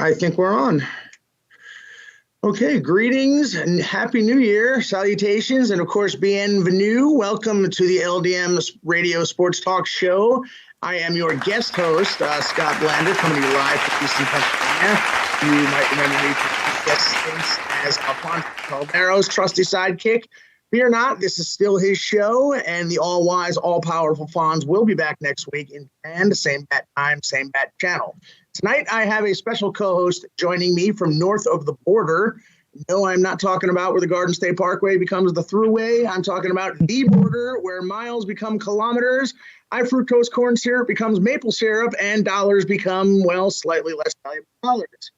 I think we're on. Okay, greetings and Happy New Year, salutations, and of course, bienvenue. Welcome to the LDM Radio Sports Talk Show. I am your guest host, Scott Blander, coming to you live from Eastern Pennsylvania. You might remember me from guest stints as Alfonso Caldero's trusty sidekick. Fear not, this is still his show, and the all-wise, all-powerful Fonz will be back next week in the same bat time, same bat channel. Tonight, I have a special co-host joining me from north of the border. No, I'm not talking about where the Garden State Parkway becomes the throughway. I'm talking about the border where miles become kilometers, high fructose corn syrup becomes maple syrup, and dollars become, well, slightly less valuable dollars.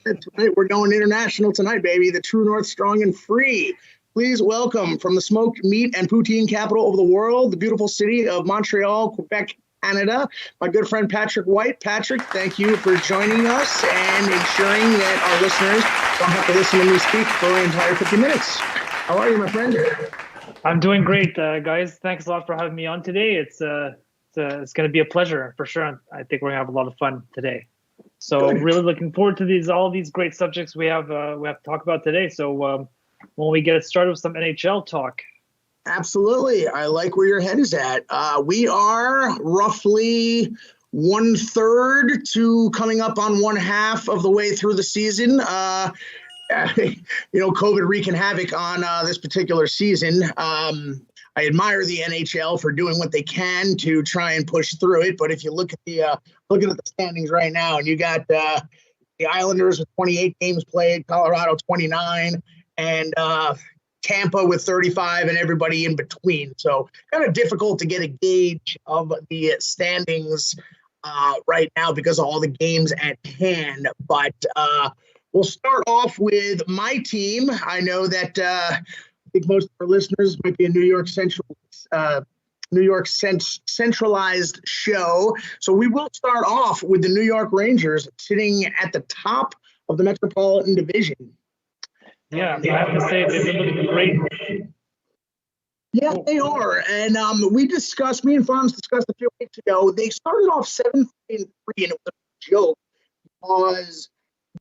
Tonight, we're going international tonight, baby. The true north, strong and free. Please welcome from the smoked meat and poutine capital of the world, the beautiful city of Montreal, Quebec, Canada, my good friend Patrick White. Patrick, thank you for joining us and ensuring that our listeners don't have to listen to me speak for the entire 50 minutes. How are you, my friend? I'm doing great, guys. Thanks a lot for having me on today. It's going to be a pleasure for sure. I think we're going to have a lot of fun today. So Good. Really looking forward to all these great subjects we have to talk about today. So when we get started with some NHL talk. Absolutely. I like where your head is at. We are roughly 1/3 to coming up on 1/2 of the way through the season. COVID wreaking havoc on this particular season. I admire the NHL for doing what they can to try and push through it. But if you look at looking at the standings right now, and you got the Islanders with 28 games played, Colorado 29, and Tampa with 35 and everybody in between. So kind of difficult to get a gauge of the standings right now because of all the games at hand. But we'll start off with my team. I know that I think most of our listeners might be a New York centralized show. So we will start off with the New York Rangers sitting at the top of the Metropolitan Division. Yeah, I have to say they've been looking great. Yeah, they are. And me and Fonz discussed a few weeks ago, they started off 7-3, and it was a joke because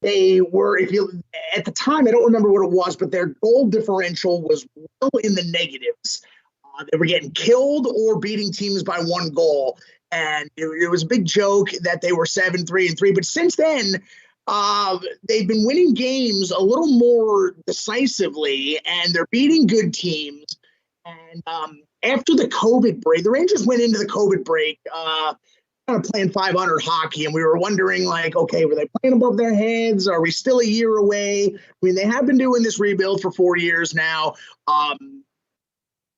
they were, at the time, I don't remember what it was, but their goal differential was well in the negatives. They were getting killed or beating teams by one goal. And it was a big joke that they were 7-3. But since then, they've been winning games a little more decisively, and they're beating good teams. And after the COVID break, the Rangers went into the COVID break kind of playing 500 hockey, and we were wondering, like, okay, were they playing above their heads? Are we still a year away? I mean, they have been doing this rebuild for 4 years now.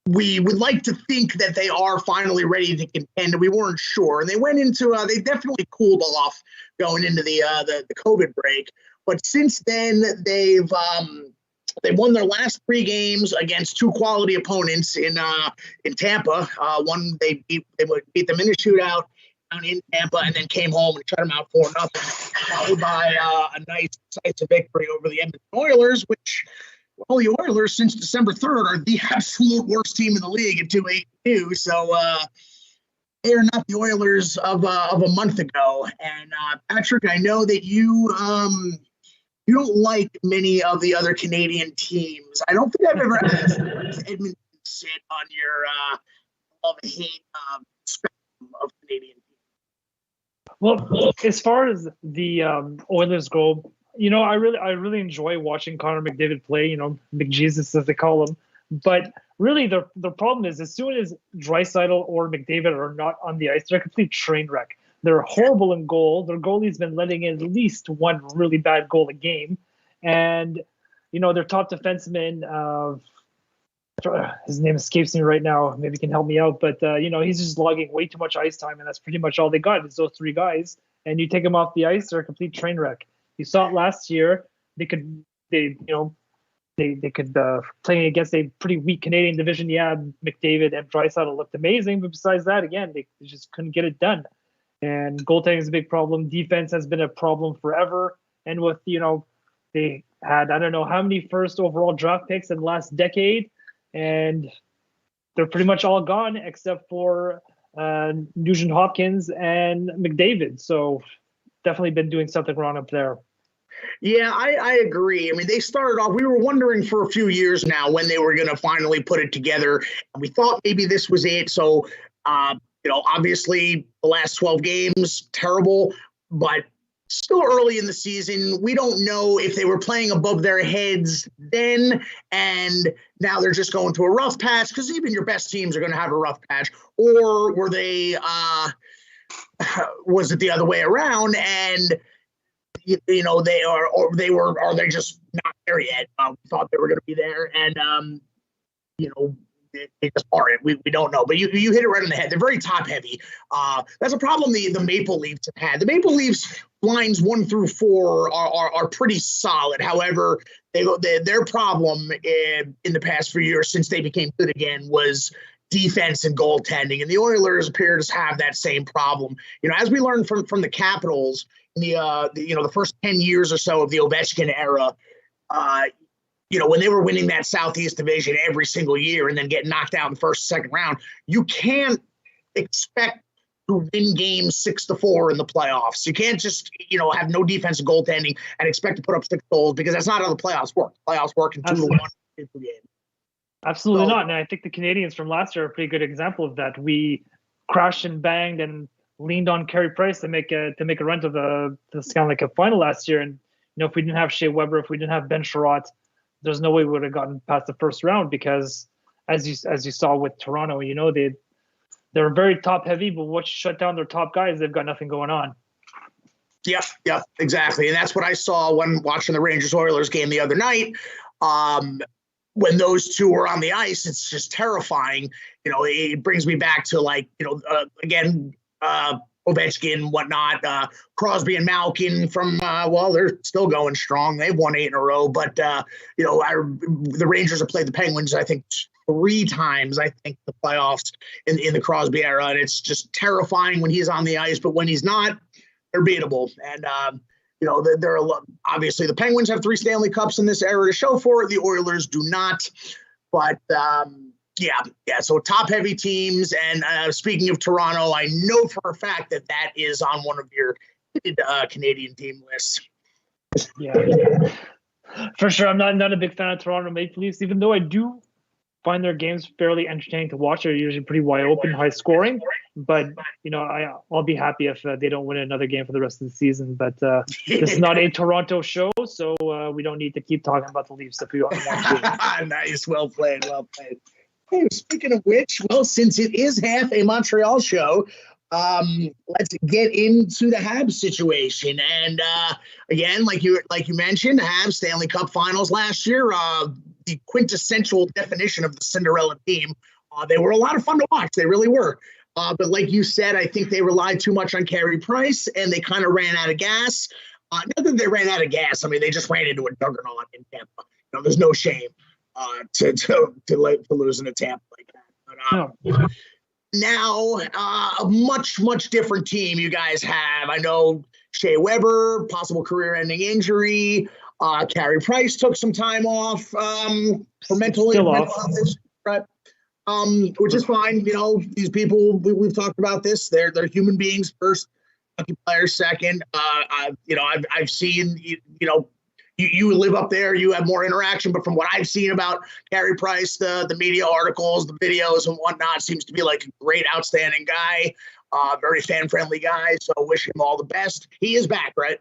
We would like to think that they are finally ready to contend. We weren't sure. And they went into they definitely cooled off going into the COVID break. But since then, they've won their last 3 games against 2 quality opponents in Tampa. One they beat them in a shootout down in Tampa, and then came home and shut them out 4-0, followed by a nice decisive victory over the Edmonton Oilers, which. Well, the Oilers, since December 3rd, are the absolute worst team in the league at 2-8-2. So they are not the Oilers of a month ago. And Patrick, I know that you don't like many of the other Canadian teams. I don't think I've ever asked Edmonton to sit on your love-hate spectrum of Canadian teams. Well, as far as the Oilers go, I really enjoy watching Connor McDavid play, McJesus as they call him. But really the problem is as soon as Draisaitl or McDavid are not on the ice, they're a complete train wreck. They're horrible in goal. Their goalie's been letting in at least one really bad goal a game. And, their top defenseman, his name escapes me right now. Maybe he can help me out. But, he's just logging way too much ice time, and that's pretty much all they got is those 3 guys. And you take them off the ice, they're a complete train wreck. You saw it last year. They could play against a pretty weak Canadian division. Yeah, McDavid and Draisaitl looked amazing, but besides that, again, they just couldn't get it done. And goaltending is a big problem. Defense has been a problem forever. And with they had I don't know how many first overall draft picks in the last decade, and they're pretty much all gone except for Nugent Hopkins and McDavid. So definitely been doing something wrong up there. Yeah, I agree. I mean, they started off, we were wondering for a few years now when they were going to finally put it together. And we thought maybe this was it. So, obviously the last 12 games, terrible, but still early in the season. We don't know if they were playing above their heads then, and now they're just going through a rough patch, because even your best teams are going to have a rough patch. Or were they, was it the other way around? And they are, or are they just not there yet? We thought they were going to be there, and they just aren't. We don't know. But you hit it right on the head. They're very top heavy. That's a problem the Maple Leafs have had. The Maple Leafs lines 1 through 4 are pretty solid. However, their problem in the past few years, since they became good again, was defense and goaltending. And the Oilers appear to have that same problem. As we learned from the Capitals, the first 10 years or so of the Ovechkin era, when they were winning that Southeast Division every single year and then getting knocked out in the first, second round, you can't expect to win games 6-4 in the playoffs. You can't just, have no defensive goaltending and expect to put up 6 goals, because that's not how the playoffs work. Playoffs work in 2-1 game. Absolutely not. And I think the Canadians from last year are a pretty good example of that. We crashed and banged and leaned on Carey Price to make a run to the Stanley Cup final last year. And if we didn't have Shea Weber, if we didn't have Ben Sherratt, there's no way we would have gotten past the first round, because as you saw with Toronto, they're very top heavy, but once you shut down their top guys, they've got nothing going on. Yep, exactly. And that's what I saw when watching the Rangers-Oilers game the other night. When those two were on the ice, it's just terrifying. It brings me back to again, Ovechkin, whatnot, Crosby and Malkin from, they're still going strong. They've won 8 in a row, but, the Rangers have played the Penguins, I think, 3 times, the playoffs in the Crosby era. And it's just terrifying when he's on the ice, but when he's not, they're beatable. And, they're obviously the Penguins have 3 Stanley Cups in this era to show for it. The Oilers do not, but, so top-heavy teams. And speaking of Toronto, I know for a fact that is on one of your Canadian team lists. Yeah, for sure. I'm not a big fan of Toronto Maple Leafs, even though I do find their games fairly entertaining to watch. They're usually pretty wide open, high scoring. But I'll be happy if they don't win another game for the rest of the season. But this is not a Toronto show, so we don't need to keep talking about the Leafs if we want to. Nice, well played. Hey, speaking of which, since it is half a Montreal show, let's get into the Habs situation. And again, like you mentioned, the Habs Stanley Cup Finals last year, the quintessential definition of the Cinderella team. They were a lot of fun to watch. They really were. But like you said, I think they relied too much on Carey Price, and they kind of ran out of gas. Not that they ran out of gas. I mean, they just ran into a juggernaut in Tampa. There's no shame to losing to Tampa like that. But, now, a much, much different team you guys have. I know Shea Weber, possible career-ending injury. Carey Price took some time off for mental illness, right? Which is fine. These people, we've talked about this. They're human beings first, hockey players second. I've seen, you live up there, you have more interaction, but from what I've seen about Carey Price, the media articles, the videos and whatnot, seems to be like a great, outstanding guy, very fan-friendly guy. So wish him all the best. He is back, right?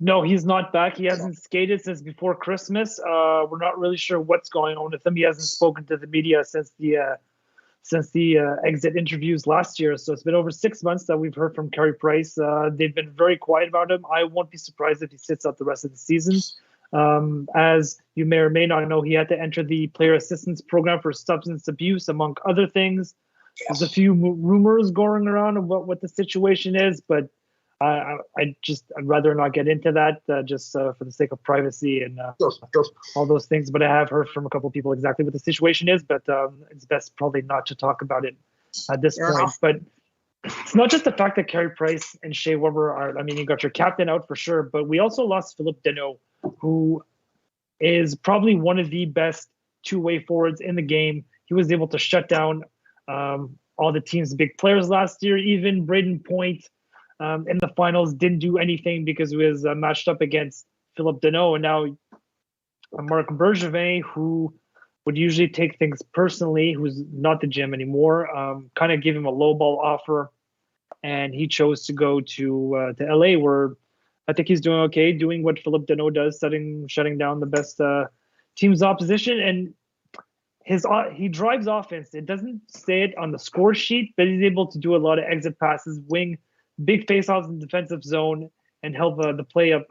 No, he's not back. He hasn't skated since before Christmas. We're not really sure what's going on with him. He hasn't spoken to the media since the exit interviews last year. So it's been over 6 months that we've heard from Carey Price. They've been very quiet about him. I won't be surprised if he sits out the rest of the season. As you may or may not know, he had to enter the player assistance program for substance abuse, among other things. There's a few rumors going around about what the situation is, but I'd rather not get into that just for the sake of privacy and all those things. But I have heard from a couple of people exactly what the situation is, but it's best probably not to talk about it at this point. But it's not just the fact that Carey Price and Shea Weber you got your captain out for sure, but we also lost Philip Deneau, who is probably one of the best two-way forwards in the game. He was able to shut down all the team's big players last year. Even Braden Point in the finals didn't do anything because he was matched up against Philip Deneau, and now Marc Bergevin, who would usually take things personally, who's not the GM anymore, kind of gave him a lowball offer, and he chose to go to LA, where I think he's doing okay, doing what Philip Deneau does, shutting down the best team's opposition, and he drives offense. It doesn't say it on the score sheet, but he's able to do a lot of exit passes, wing big faceoffs in the defensive zone, and help the play up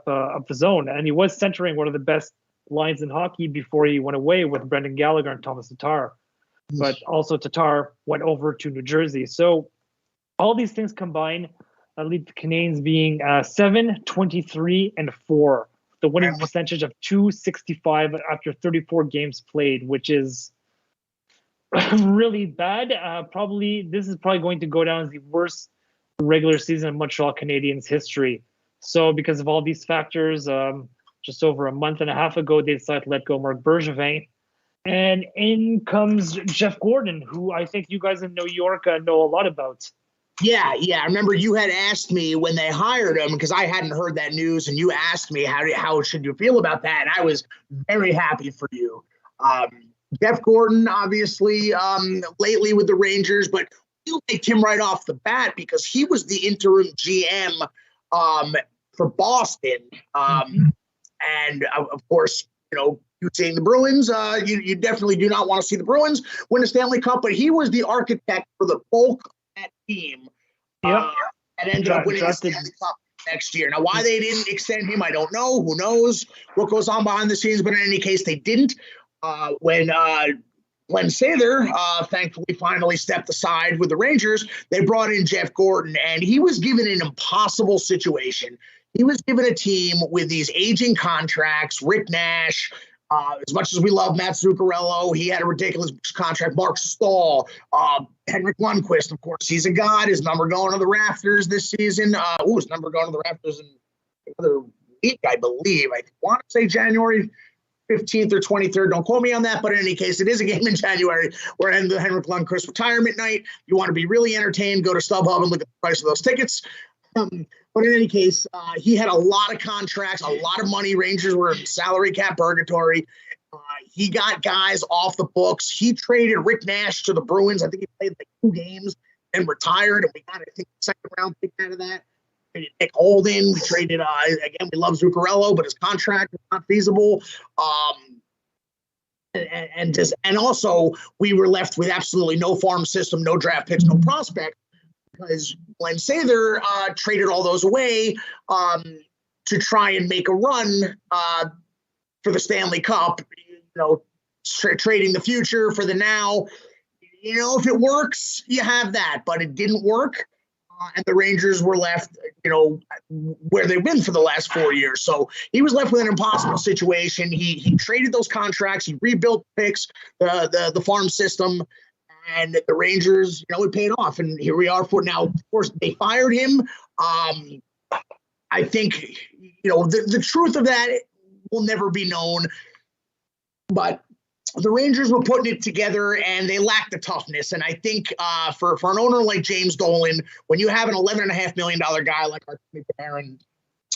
the zone. And he was centering one of the best lines in hockey before he went away with Brendan Gallagher and Thomas Tatar. But also Tatar went over to New Jersey. So all these things combined lead the Canadiens being 7-23-4. The winning percentage of .265 after 34 games played, which is really bad. This is probably going to go down as the worst regular season in Montreal Canadiens history. So because of all these factors, just over a month and a half ago, they decided to let go Marc Bergevin. And in comes Jeff Gordon, who I think you guys in New York know a lot about. Yeah. I remember you had asked me when they hired him, because I hadn't heard that news, and you asked me how should you feel about that, and I was very happy for you. Jeff Gordon, obviously, lately with the Rangers, but you liked him right off the bat because he was the interim GM for Boston, and of course, you seeing the Bruins, you definitely do not want to see the Bruins win a Stanley Cup, but he was the architect for the bulk of that team that ended up winning the Stanley Cup next year. Now, why they didn't extend him, I don't know. Who knows what goes on behind the scenes, but in any case, they didn't. When Glenn Sather, thankfully, finally stepped aside with the Rangers, they brought in Jeff Gordon, and he was given an impossible situation. He was given a team with these aging contracts, Rick Nash. As much as we love Matt Zuccarello, he had a ridiculous contract. Mark Stahl, Henrik Lundqvist, of course, he's a god. His number going to the rafters this season. His number going to the rafters in another week, I believe. I want to say January 15th or 23rd. Don't quote me on that, but in any case, it is a game in January. We're in the Henrik Lundqvist retirement night. You want to be really entertained, go to StubHub and look at the price of those tickets. But in any case, he had a lot of contracts, a lot of money. Rangers were in salary cap purgatory. He got guys off the books. He traded Rick Nash to the Bruins. I think he played like 2 games and retired. And we got, I think, a second-round pick out of that. Nick Holden. We traded, again, we love Zuccarello, but his contract was not feasible. And also, we were left with absolutely no farm system, no draft picks, no prospect, because Glenn Sather traded all those away to try and make a run for the Stanley Cup, trading the future for the now. If it works, you have that, but it didn't work. And the Rangers were left, where they've been for the last 4 years. So he was left with an impossible situation. He traded those contracts. He rebuilt picks, the farm system. And the Rangers, it paid off. And here we are for now. Of course, they fired him. I think, the truth of that will never be known. But the Rangers were putting it together, and they lacked the toughness. And I think for an owner like James Dolan, when you have an $11.5 million guy like Artemi Panarin,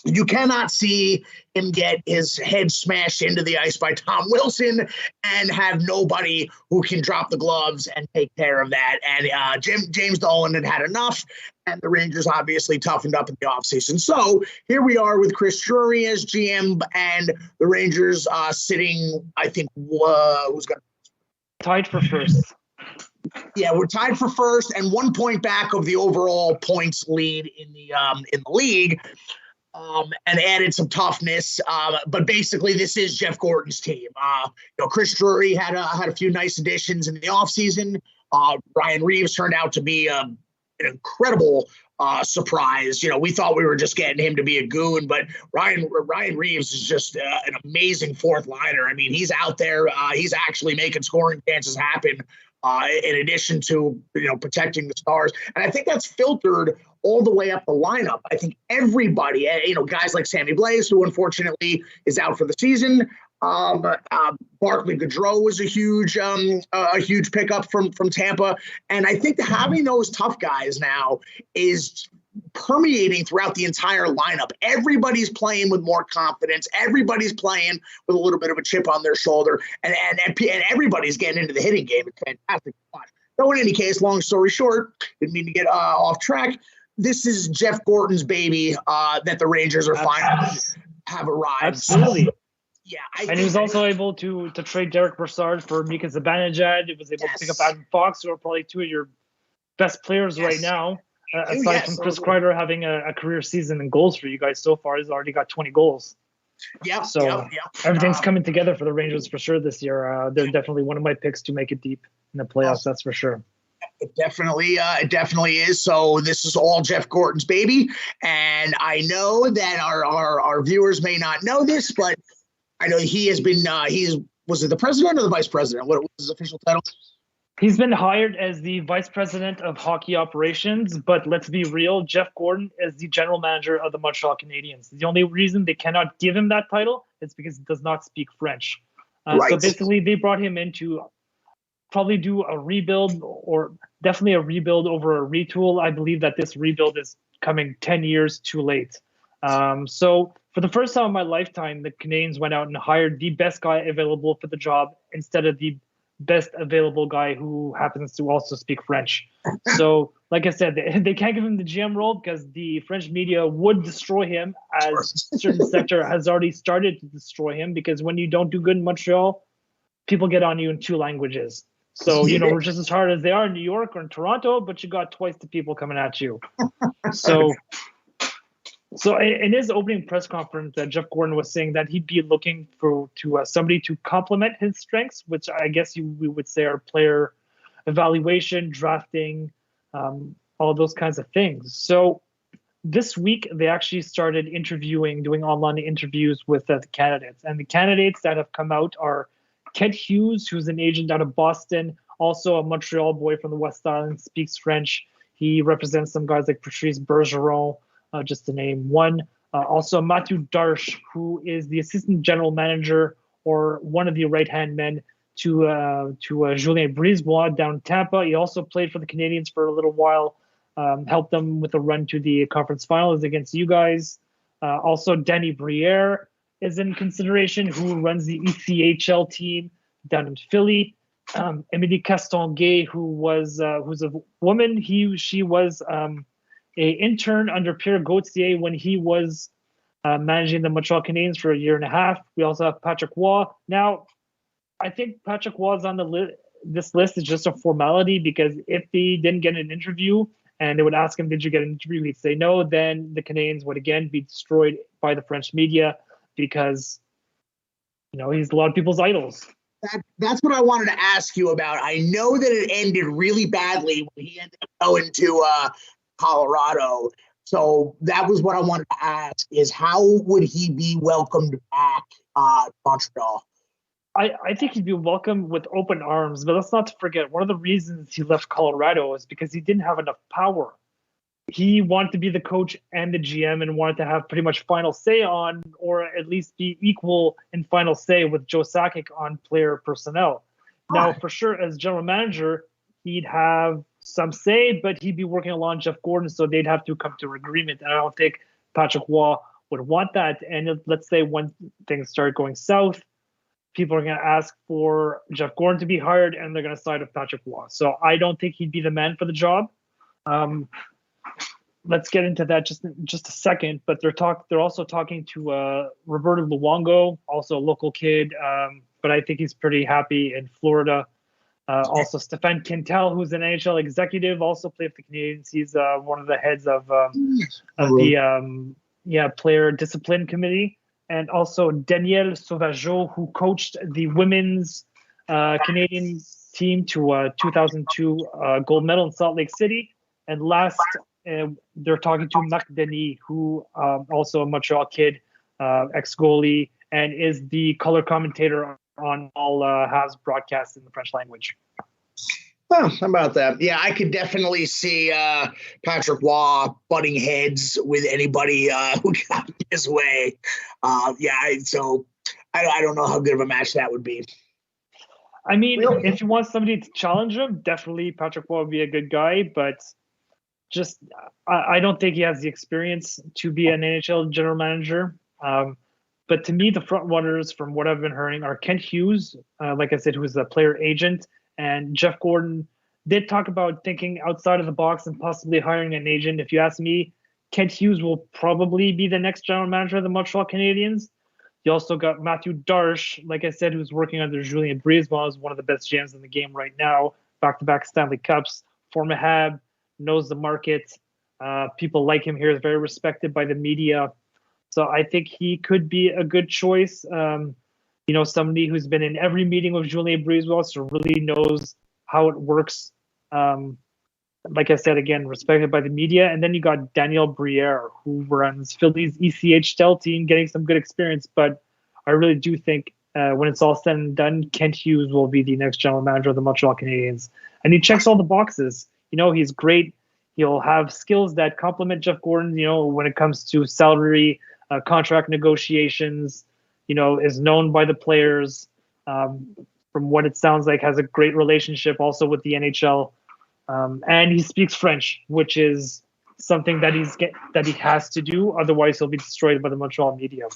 you cannot see him get his head smashed into the ice by Tom Wilson and have nobody who can drop the gloves and take care of that. And James Dolan had enough, and the Rangers obviously toughened up in the offseason. So here we are with Chris Drury as GM, and the Rangers sitting, I think, who's got tied for first. Yeah, we're tied for first and 1 point back of the overall points lead in the league. And added some toughness, but basically this is Jeff Gordon's team. Chris Drury had a few nice additions in the offseason. Ryan Reeves turned out to be an incredible surprise. We thought we were just getting him to be a goon, but Ryan Reeves is just an amazing fourth liner. I mean, he's out there. He's actually making scoring chances happen. In addition to protecting the stars, and I think that's filtered all the way up the lineup. I think everybody, guys like Sammy Blais, who unfortunately is out for the season. Barclay Goodrow was a huge pickup from Tampa, and I think having those tough guys now is permeating throughout the entire lineup. Everybody's playing with more confidence. Everybody's playing with a little bit of a chip on their shoulder, and everybody's getting into the hitting game. It's fantastic to watch. So in any case, long story short, didn't mean to get off track. This is Jeff Gordon's baby that the Rangers are finally have arrived. Absolutely. So, yeah, and he was also able to trade Derek Brassard for Mika Zibanejad. He was able to pick up Adam Fox, who are probably two of your best players right now. Aside from Chris Kreider having a career season in goals for you guys so far, he's already got 20 goals. Yeah. So everything's coming together for the Rangers for sure this year. They're definitely one of my picks to make it deep in the playoffs. That's for sure. It definitely is. So this is all Jeff Gordon's baby, and I know that our viewers may not know this, but I know he has been. Was it the president or the vice president? What was his official title? He's been hired as the vice president of hockey operations, but let's be real, Jeff Gordon is the general manager of the Montreal Canadiens. The only reason they cannot give him that title is because he does not speak French. So basically, they brought him in to probably do a rebuild, or definitely a rebuild over a retool. I believe that this rebuild is coming 10 years too late. So for the first time in my lifetime, the Canadiens went out and hired the best guy available for the job instead of the best available guy who happens to also speak French. So, like I said, they can't give him the GM role because the French media would destroy him, as a certain sector has already started to destroy him, because when you don't do good in Montreal, people get on you in two languages. So, we're just as hard as they are in New York or in Toronto, but you got twice the people coming at you. So in his opening press conference, Jeff Gordon was saying that he'd be looking to somebody to complement his strengths, which I guess we would say are player evaluation, drafting, all those kinds of things. So this week, they actually started doing online interviews with the candidates. And the candidates that have come out are Kent Hughes, who's an agent out of Boston, also a Montreal boy from the West Island, speaks French. He represents some guys like Patrice Bergeron, just to name one. Also, Matthew Darche, who is the assistant general manager or one of the right-hand men to Julien Brisebois down in Tampa. He also played for the Canadiens for a little while, helped them with a run to the conference finals against you guys. Also, Danny Briere is in consideration, who runs the ECHL team down in Philly. Emilie Castonguay, who's a woman. She was a intern under Pierre Gauthier when he was managing the Montreal Canadiens for a year and a half. We also have Patrick Waugh. Now, I think Patrick Waugh is on this list is just a formality, because if he didn't get an interview and they would ask him, did you get an interview? He'd say no. Then the Canadiens would again be destroyed by the French media, because he's a lot of people's idols. That's what I wanted to ask you about. I know that it ended really badly when he ended up going to Colorado. So that was what I wanted to ask, is how would he be welcomed back to Montreal? I think he'd be welcomed with open arms, but let's not forget, one of the reasons he left Colorado is because he didn't have enough power. He wanted to be the coach and the GM and wanted to have pretty much final say on, or at least be equal in final say with Joe Sakic on player personnel. Now, for sure, as general manager, he'd have some say, but he'd be working along Jeff Gordon, so they'd have to come to an agreement. And I don't think Patrick Waugh would want that. And let's say when things start going south, people are going to ask for Jeff Gordon to be hired, and they're going to side with Patrick Waugh. So I don't think he'd be the man for the job. Let's get into that just a second. But they're also talking to Roberto Luongo, also a local kid, but I think he's pretty happy in Florida. Also, Stefan Quintal, who's an NHL executive, also played for the Canadiens. He's one of the heads of the player discipline committee. And also Danielle Sauvageau, who coached the women's Canadian team to a 2002 gold medal in Salt Lake City. And last, they're talking to Marc Denis, who also a Montreal kid, ex-goalie, and is the color commentator on all Habs broadcasts in the French language. Well, how about that? Yeah, I could definitely see Patrick Waugh butting heads with anybody who got his way. So I don't know how good of a match that would be. I mean, if you want somebody to challenge him, definitely Patrick Waugh would be a good guy. But just I don't think he has the experience to be an NHL general manager. But to me, the front runners, from what I've been hearing, are Kent Hughes, like I said, who is a player agent, and Jeff Gordon did talk about thinking outside of the box and possibly hiring an agent. If you ask me, Kent Hughes will probably be the next general manager of the Montreal Canadiens. You also got Matthew Darche, like I said, who's working under Julien Brisebois, who's one of the best GMs in the game right now, back-to-back Stanley Cups, former Hab, knows the market. People like him here, is very respected by the media. So I think he could be a good choice. Somebody who's been in every meeting with Julien Brisebois, so really knows how it works. Like I said, again, respected by the media. And then you got Daniel Briere, who runs Philly's ECHL team, getting some good experience. But I really do think when it's all said and done, Kent Hughes will be the next general manager of the Montreal Canadiens. And he checks all the boxes. He's great. He'll have skills that complement Jeff Gordon, when it comes to salary, contract negotiations, is known by the players. From what it sounds like, has a great relationship also with the NHL. And he speaks French, which is something that he has to do. Otherwise, he'll be destroyed by the Montreal media,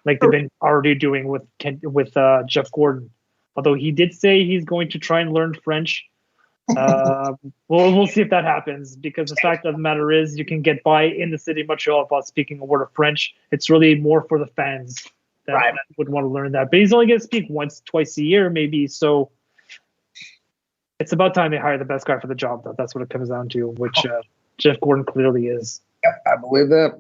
like they've been already doing with Jeff Gordon. Although he did say he's going to try and learn French. We'll see if that happens, because the fact of the matter is, you can get by in the city of Montreal without speaking a word of French. It's really more for the fans that would want to learn that. But he's only going to speak once, twice a year, maybe. So it's about time they hire the best guy for the job, though. That's what it comes down to, which Jeff Gordon clearly is. Yep, I believe that.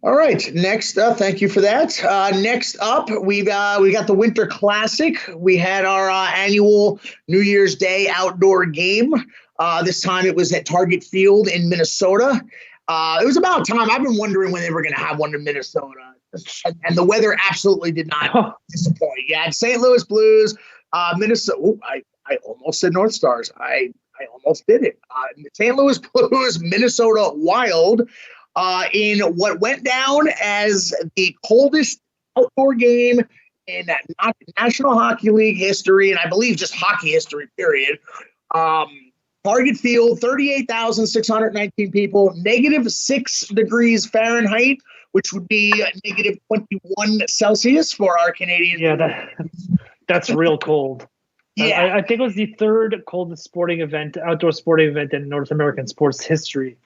All right. Next up, thank you for that. Next up, we got the Winter Classic. We had our annual New Year's Day outdoor game. This time it was at Target Field in Minnesota. It was about time. I've been wondering when they were going to have one in Minnesota. And the weather absolutely did not disappoint. You had St. Louis Blues, Minnesota. Ooh, I almost said North Stars. I almost did it. St. Louis Blues, Minnesota Wild, in what went down as the coldest outdoor game in National Hockey League history, and I believe just hockey history, period. Target Field, 38,619 people, -6 degrees Fahrenheit, which would be -21 Celsius for our Canadian. Yeah, that's real cold. Yeah, I think it was the third coldest outdoor sporting event in North American sports history,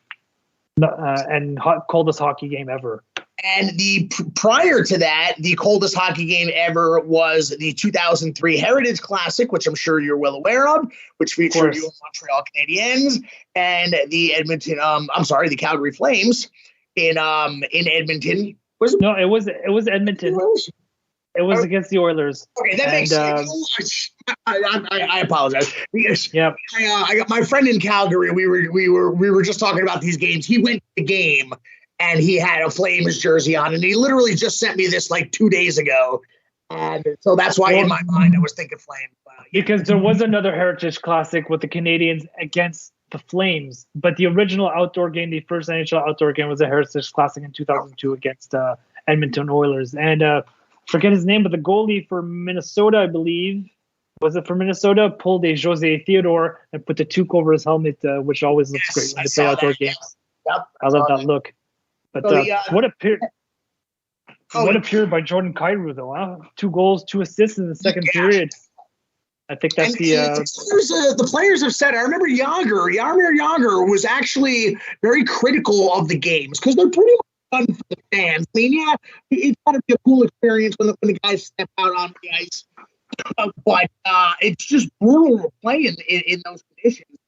and coldest hockey game ever. And prior to that, the coldest hockey game ever was the 2003 Heritage Classic, which I'm sure you're well aware of, which featured you Montreal Canadiens and the Calgary Flames in Edmonton. No, it was Edmonton. It was against the Oilers. Okay, that makes sense. I apologize. Yep. I got my friend in Calgary. We were just talking about these games. He went to the game and he had a Flames jersey on, and he literally just sent me this like 2 days ago. And so that's why in my mind I was thinking Flames. Because there was another Heritage Classic with the Canadiens against the Flames, but the original outdoor game, the first NHL outdoor game, was a Heritage Classic in 2002 against Edmonton Oilers. And forget his name, but the goalie for Minnesota, I believe, was it for Minnesota, pulled a Jose Theodore and put the toque over his helmet, which always looks great when they play outdoor games. Yep, I love that look. But what a period by Jordan Kyrou, though, huh? 2 goals, 2 assists in the second period. I think that's the players have said. I remember Jaromir Jagr was actually very critical of the games because they're pretty much fun for the fans. I mean, yeah, it's got to be a cool experience when the guys step out on the ice, but it's just brutal to play in those conditions.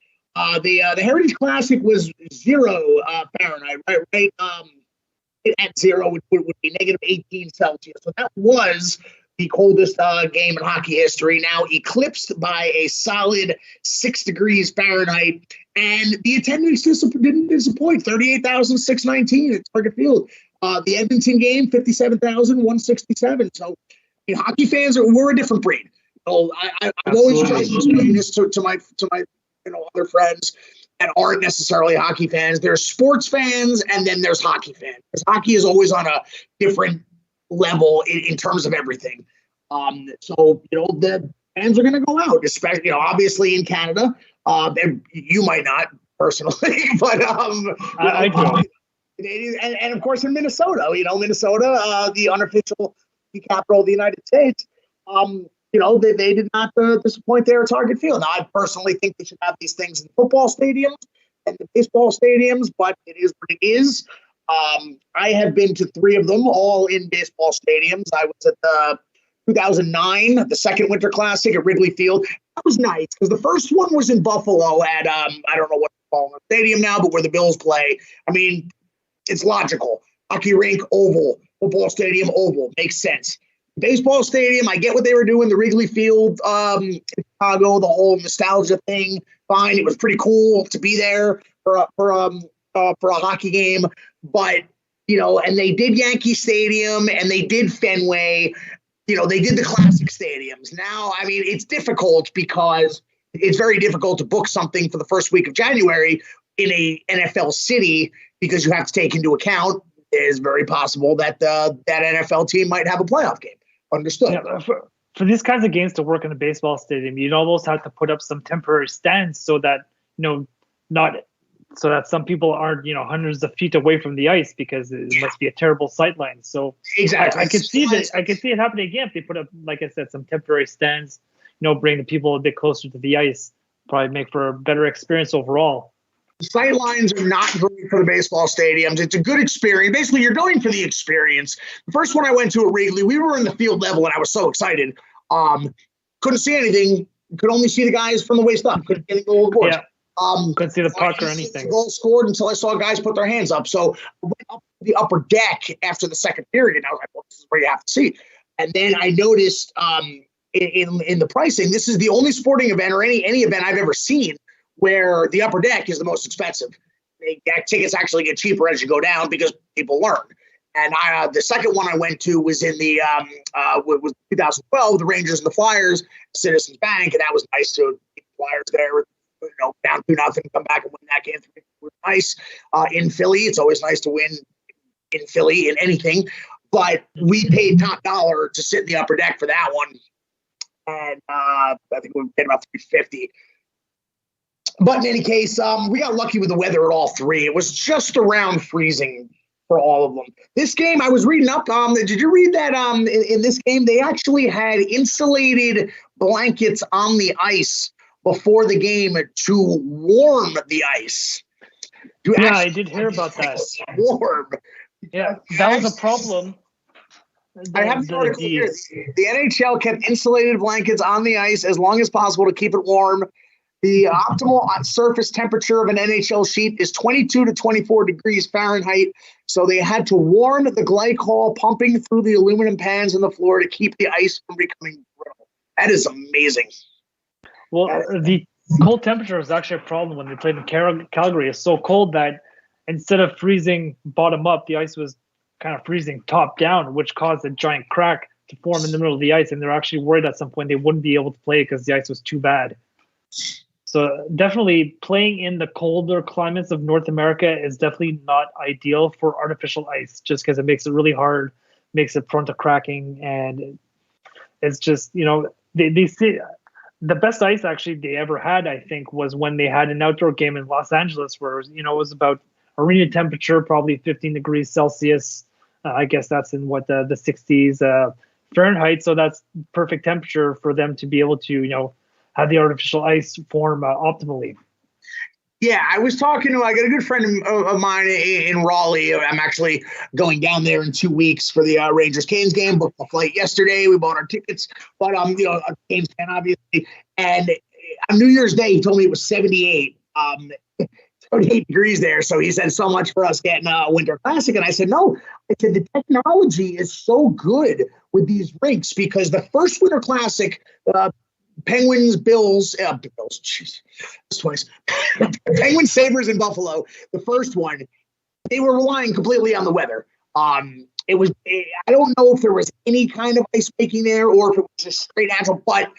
The Heritage Classic was 0 Fahrenheit, right? At 0 would be -18 Celsius. So that was the coldest game in hockey history, now eclipsed by a solid 6 degrees Fahrenheit. And the attendance didn't disappoint, 38,619 at Target Field. The Edmonton game, 57,167. So hockey fans we're a different breed. So I've always tried to explain this to my other friends that aren't necessarily hockey fans. There's sports fans, and then there's hockey fans. Because hockey is always on a different level in terms of everything. So the fans are going to go out, especially obviously in Canada. You might not, personally, but I do. And of course in Minnesota, Minnesota, the unofficial capital of the United States, they did not disappoint there at Target Field. Now, I personally think they should have these things in football stadiums and the baseball stadiums, but it is what it is. I have been to 3 of them, all in baseball stadiums. I was at the 2009, the second Winter Classic at Wrigley Field. That was nice because the first one was in Buffalo at, I don't know what to call the stadium now, but where the Bills play. I mean, it's logical. Hockey rink, oval. Football stadium, oval. Makes sense. Baseball stadium, I get what they were doing, the Wrigley Field in Chicago, the whole nostalgia thing. Fine, it was pretty cool to be there for a hockey game. But, and they did Yankee Stadium and they did Fenway. They did the classic stadiums. Now, I mean, it's difficult because it's very difficult to book something for the first week of January in a NFL city because you have to take into account it is very possible that that NFL team might have a playoff game. Understood. Yeah, for these kinds of games to work in a baseball stadium, you'd almost have to put up some temporary stands so that so that some people aren't hundreds of feet away from the ice because it must be a terrible sightline. So exactly, I could see that. I could see it happening again if they put up, like I said, some temporary stands. Bring the people a bit closer to the ice. Probably make for a better experience overall. The sight lines are not great for the baseball stadiums. It's a good experience. Basically, you're going for the experience. The first one I went to at Wrigley, we were in the field level, and I was so excited. Couldn't see anything. Could only see the guys from the waist up. Couldn't get any boards. Yeah. Couldn't see the puck or anything. The goal scored until I saw guys put their hands up. So I went up to the upper deck after the second period, and I was like, well, this is where you have to see. And then I noticed in the pricing, this is the only sporting event or any event I've ever seen where the upper deck is the most expensive. Tickets actually get cheaper as you go down because people learn. And the second one I went to was in the was 2012, the Rangers and the Flyers, Citizens Bank, and that was nice to keep the Flyers there, down 2-0, come back and win that game. It was nice. In Philly, it's always nice to win in Philly in anything. But we paid top dollar to sit in the upper deck for that one, and I think we paid about $350. But in any case, we got lucky with the weather at all 3. It was just around freezing for all of them. This game, I was reading up. Did you read that in this game, they actually had insulated blankets on the ice before the game to warm the ice? Yeah, I did hear about that. Warm. Yeah, that was a problem. I have the article here. The NHL kept insulated blankets on the ice as long as possible to keep it warm. The optimal surface temperature of an NHL sheet is 22 to 24 degrees Fahrenheit. So they had to warm the glycol pumping through the aluminum pans on the floor to keep the ice from becoming brittle. That is amazing. Well, the cold temperature was actually a problem when they played in Calgary. It's so cold that instead of freezing bottom up, the ice was kind of freezing top down, which caused a giant crack to form in the middle of the ice. And they're actually worried at some point they wouldn't be able to play because the ice was too bad. So definitely playing in the colder climates of North America is definitely not ideal for artificial ice, just because it makes it really hard, makes it prone to cracking. And it's just, they see the best ice actually they ever had, I think, was when they had an outdoor game in Los Angeles where, it was about arena temperature, probably 15 degrees Celsius. I guess that's in the 60s Fahrenheit. So that's perfect temperature for them to be able to, have the artificial ice form optimally. Yeah, I was talking to, I got a good friend of mine in Raleigh. I'm actually going down there in 2 weeks for the Rangers-Canes game. Booked a flight yesterday. We bought our tickets, but a Canes fan, obviously. And on New Year's Day, he told me it was 78. 78 degrees there. So he said, so much for us getting a Winter Classic. And I said, no. I said, the technology is so good with these rinks because the first Winter Classic, Penguins, Bills, jeez, twice. Penguins, Sabres, in Buffalo. The first one, they were relying completely on the weather. I don't know if there was any kind of ice making there or if it was just straight natural, but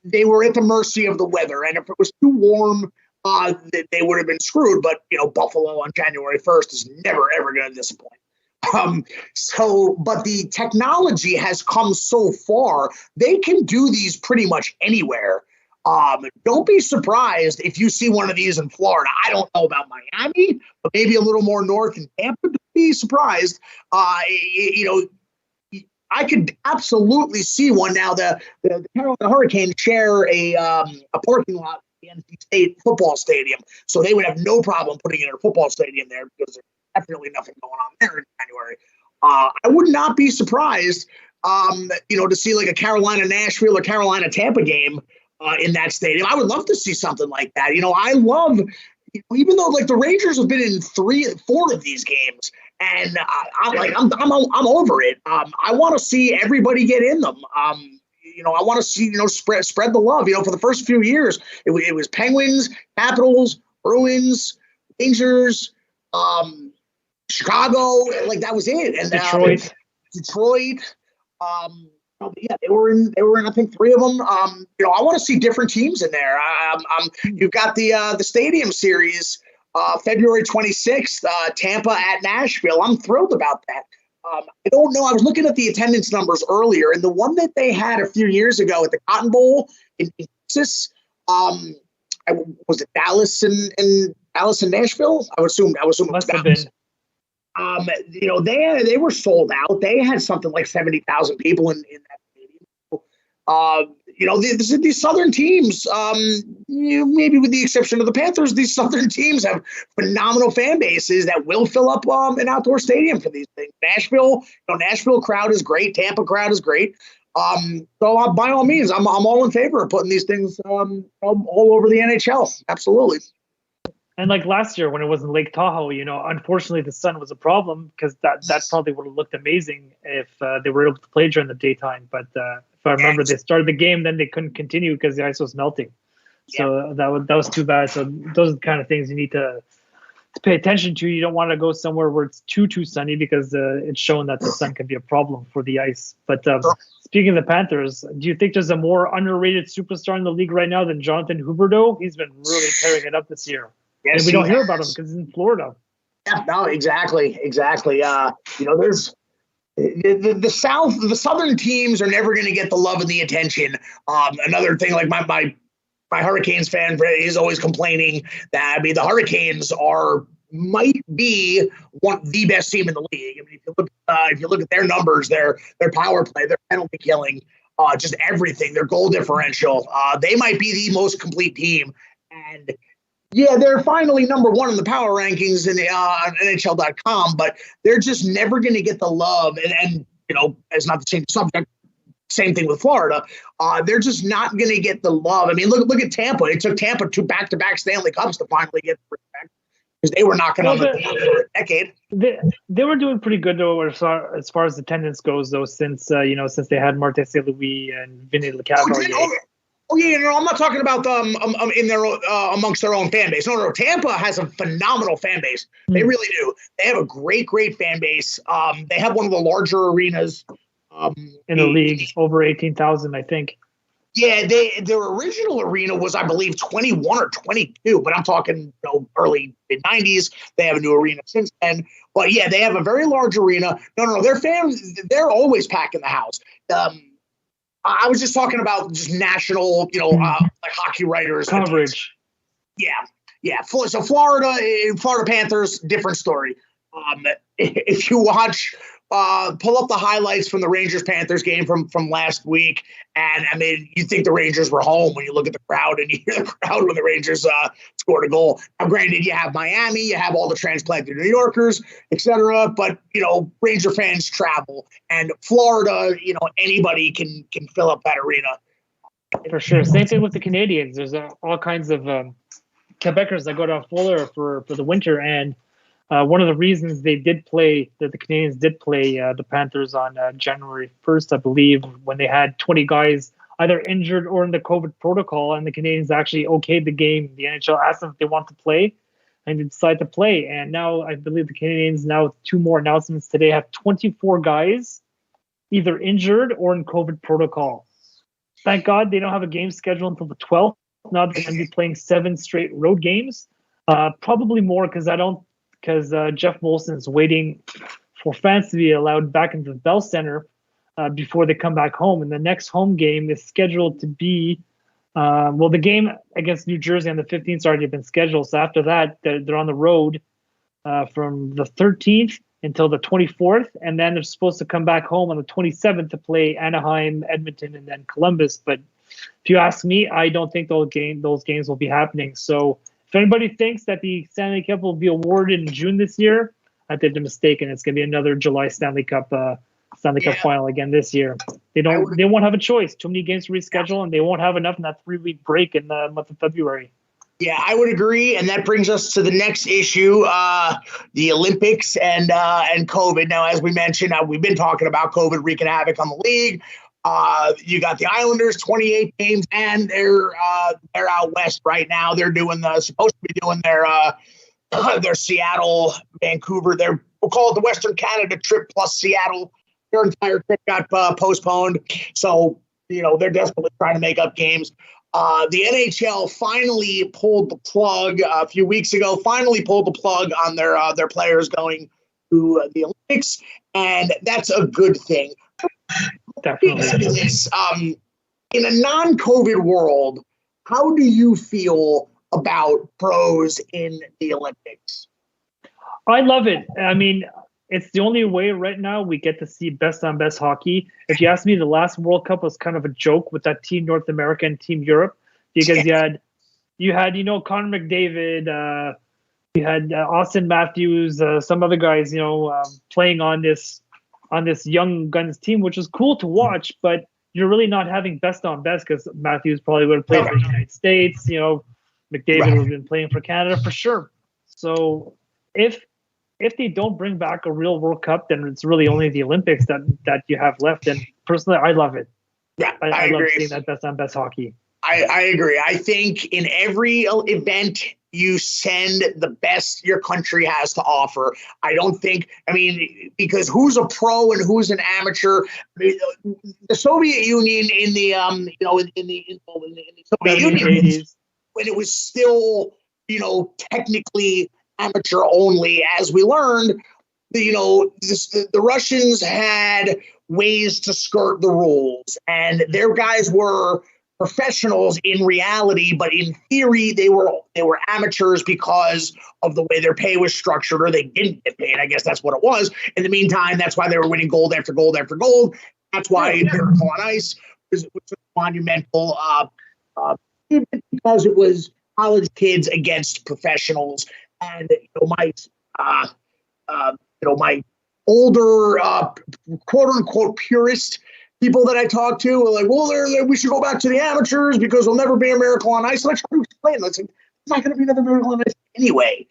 they were at the mercy of the weather. And if it was too warm, they would have been screwed. But Buffalo on January 1st is never ever going to disappoint. But the technology has come so far, they can do these pretty much anywhere. Don't be surprised if you see one of these in Florida. I don't know about Miami, but maybe a little more north in Tampa. Don't be surprised. I could absolutely see one now. The Carolina Hurricanes share a parking lot at the NC State football stadium, so they would have no problem putting in a football stadium there because there's definitely nothing going on there in January. I would not be surprised, to see like a Carolina Nashville or Carolina Tampa game in that stadium. I would love to see something like that. I love, even though like the Rangers have been in 4 of these games. And I'm over it. I want to see everybody get in them. I want to see spread the love. For the first few years, it was Penguins, Capitals, Bruins, Rangers, Chicago. Like that was it. And Detroit. Yeah, they were in. I think 3 of them. I want to see different teams in there. You've got the Stadium Series. February 26th, Tampa at Nashville. I'm thrilled about that. I don't know. I was looking at the attendance numbers earlier, and the one that they had a few years ago at the Cotton Bowl in Texas, was it Dallas and Nashville? I would assume it was Dallas. They were sold out. They had something like 70,000 people in that stadium. These Southern teams, maybe with the exception of the Panthers, these Southern teams have phenomenal fan bases that will fill up an outdoor stadium for these things. Nashville crowd is great. Tampa crowd is great. So by all means, I'm all in favor of putting these things all over the NHL. Absolutely. And like last year when it was in Lake Tahoe, unfortunately the sun was a problem because that probably would have looked amazing if they were able to play during the daytime. But if I remember, they started the game, then they couldn't continue because the ice was melting. So that was too bad. So those are the kind of things you need to pay attention to. You don't want to go somewhere where it's too sunny because it's shown that the sun can be a problem for the ice. But speaking of the Panthers, do you think there's a more underrated superstar in the league right now than Jonathan Huberdeau? He's been really tearing it up this year. Yes, and we don't hear about him because he's in Florida. Yeah, no, exactly. There's the Southern teams are never going to get the love and the attention. Another thing, like my Hurricanes fan is always complaining that the Hurricanes might be the best team in the league. If you look at their numbers, their power play, their penalty killing, just everything, their goal differential, they might be the most complete team. And yeah, they're finally number 1 in the power rankings on NHL.com, but they're just never going to get the love. And it's not the same subject. Same thing with Florida. They're just not going to get the love. Look at Tampa. It took Tampa 2 back-to-back Stanley Cups to finally get the respect because they were knocking on the door for a decade. They were doing pretty good though, as far as attendance goes, though, since they had Martin St. Louis and Vinny Lecavalier. Oh yeah, I'm not talking about them in their amongst their own fan base. No, Tampa has a phenomenal fan base. They really do. They have a great fan base. They have one of the larger arenas in the league, over 18,000, I think. Yeah, their original arena was, I believe, 21 or 22, but I'm talking early mid-90s. They have a new arena since then. But yeah, they have a very large arena. No, their fans, they're always packing the house. I was just talking about just national, like hockey writers. Coverage. Yeah. So Florida Panthers, different story. If you watch, pull up the highlights from the Rangers-Panthers game from last week, and you think the Rangers were home when you look at the crowd and you hear the crowd when the Rangers scored a goal. Now, granted, you have Miami, you have all the transplanted New Yorkers, etc. But Ranger fans travel, and Florida, anybody can fill up that arena. For sure. Same thing with the Canadians. There's all kinds of Quebecers that go to Florida for the winter, and one of the reasons they did play, that the Canadians did play the Panthers on January 1st, I believe, when they had 20 guys either injured or in the COVID protocol, and the Canadians actually okayed the game. The NHL asked them if they want to play, and they decided to play. And now I believe the Canadians, now 2 more announcements today, have 24 guys either injured or in COVID protocol. Thank God they don't have a game scheduled until the 12th. Now they're going to be playing 7 straight road games. Probably more because Jeff Molson is waiting for fans to be allowed back into the Bell Center before they come back home. And the next home game is scheduled to be Well, the game against New Jersey on the 15th has already been scheduled. So after that, they're on the road from the 13th until the 24th, and then they're supposed to come back home on the 27th to play Anaheim, Edmonton, and then Columbus. But if you ask me, I don't think those games will be happening. So if anybody thinks that the Stanley Cup will be awarded in June this year, I think they're mistaken. It's going to be another July Stanley Cup final again this year. They won't have a choice. Too many games to reschedule, and they won't have enough in that 3-week break in the month of February. Yeah, I would agree, and that brings us to the next issue, the Olympics and COVID. Now, as we mentioned, we've been talking about COVID wreaking havoc on the league. You got the Islanders, 28 games, and they're out west right now. They're supposed to be doing their Seattle, Vancouver. We'll call it the Western Canada trip plus Seattle. Their entire trip got postponed, so they're desperately trying to make up games. The NHL finally pulled the plug a few weeks ago. Finally pulled the plug on their players going to the Olympics, and that's a good thing. Definitely. In a non-COVID world, how do you feel about pros in the Olympics? I love it. I mean, it's the only way right now we get to see best on best hockey. If you ask me, the last World Cup was kind of a joke with that Team North America and Team Europe, because you had Connor McDavid, you had Austin Matthews, some other guys, playing on this young guns team, which was cool to watch, but you're really not having best on best because Matthews probably would have played for the United States. McDavid would have been playing for Canada for sure. So if they don't bring back a real World Cup, then it's really only the Olympics that you have left. And personally, I love it. Yeah, I love seeing that best on best hockey. I agree. I think in every event, you send the best your country has to offer. Because who's a pro and who's an amateur? The Soviet Union in the Soviet Union, when it was still technically amateur only, as we learned, the Russians had ways to skirt the rules, and their guys were professionals in reality, but in theory they were amateurs because of the way their pay was structured, or they didn't get paid. I guess that's what it was. In the meantime, that's why they were winning gold after gold after gold. That's why Miracle on Ice was monumental, because it was college kids against professionals. And my older quote unquote purist people that I talk to are like, well, we should go back to the amateurs because there'll never be a Miracle on Ice. And I try to explain, it's not going to be another Miracle on Ice anyway.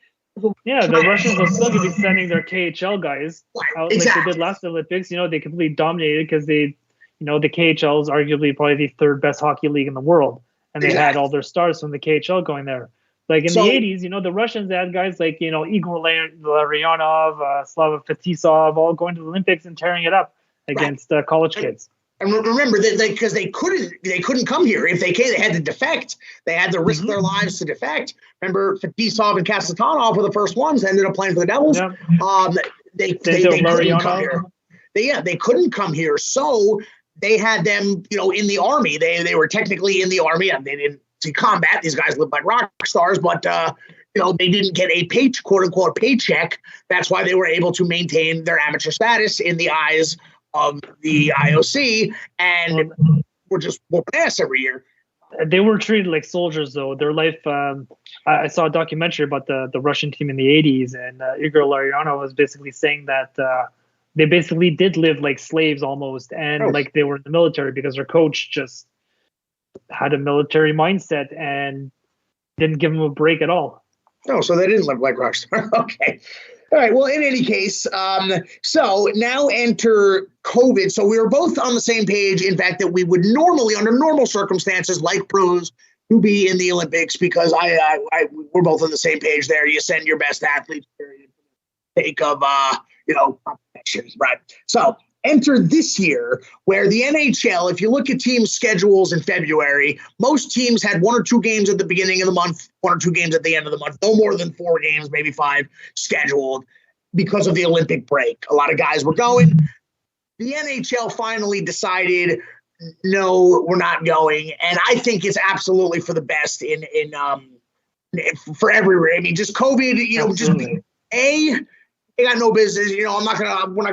Yeah, the Russians will still be sending their KHL guys out like they did last Olympics. They completely dominated because the KHL is arguably probably the third best hockey league in the world, and they had all their stars from the KHL going there. Like in the 80s, the Russians had guys like Igor Larionov, Slava Fetisov, all going to the Olympics and tearing it up against college kids. And remember that because they couldn't come here. If they came, they had to defect. They had to risk their lives to defect. Remember, Fetisov and Kasatonov were the first ones. Ended up playing for the Devils. Yeah. They couldn't come here. They couldn't come here, so they had them, in the army. They were technically in the army. They didn't see combat. These guys lived like rock stars, but they didn't get a quote unquote paycheck. That's why they were able to maintain their amateur status in the eyes of the IOC, and we're just whooping ass every year. They were treated like soldiers, though. Their life. I saw a documentary about the Russian team in the 80s, and Igor Larionov was basically saying that they basically did live like slaves almost, and like they were in the military because their coach just had a military mindset and didn't give them a break at all. Oh, so they didn't live like rock stars. Okay. All right. Well, in any case, so now enter COVID. So we were both on the same page, in fact, that we would normally, under normal circumstances, like pros, to be in the Olympics, because we're both on the same page there. You send your best athletes for the sake of, competitions, right? So enter this year, where the NHL, if you look at team schedules in February, most teams had 1 or 2 games at the beginning of the month, 1 or 2 games at the end of the month, no more than 4 games, maybe 5 scheduled because of the Olympic break. A lot of guys were going. The NHL finally decided no, we're not going. And I think it's absolutely for the best for everywhere. I mean, just COVID, Absolutely. they got no business. We're not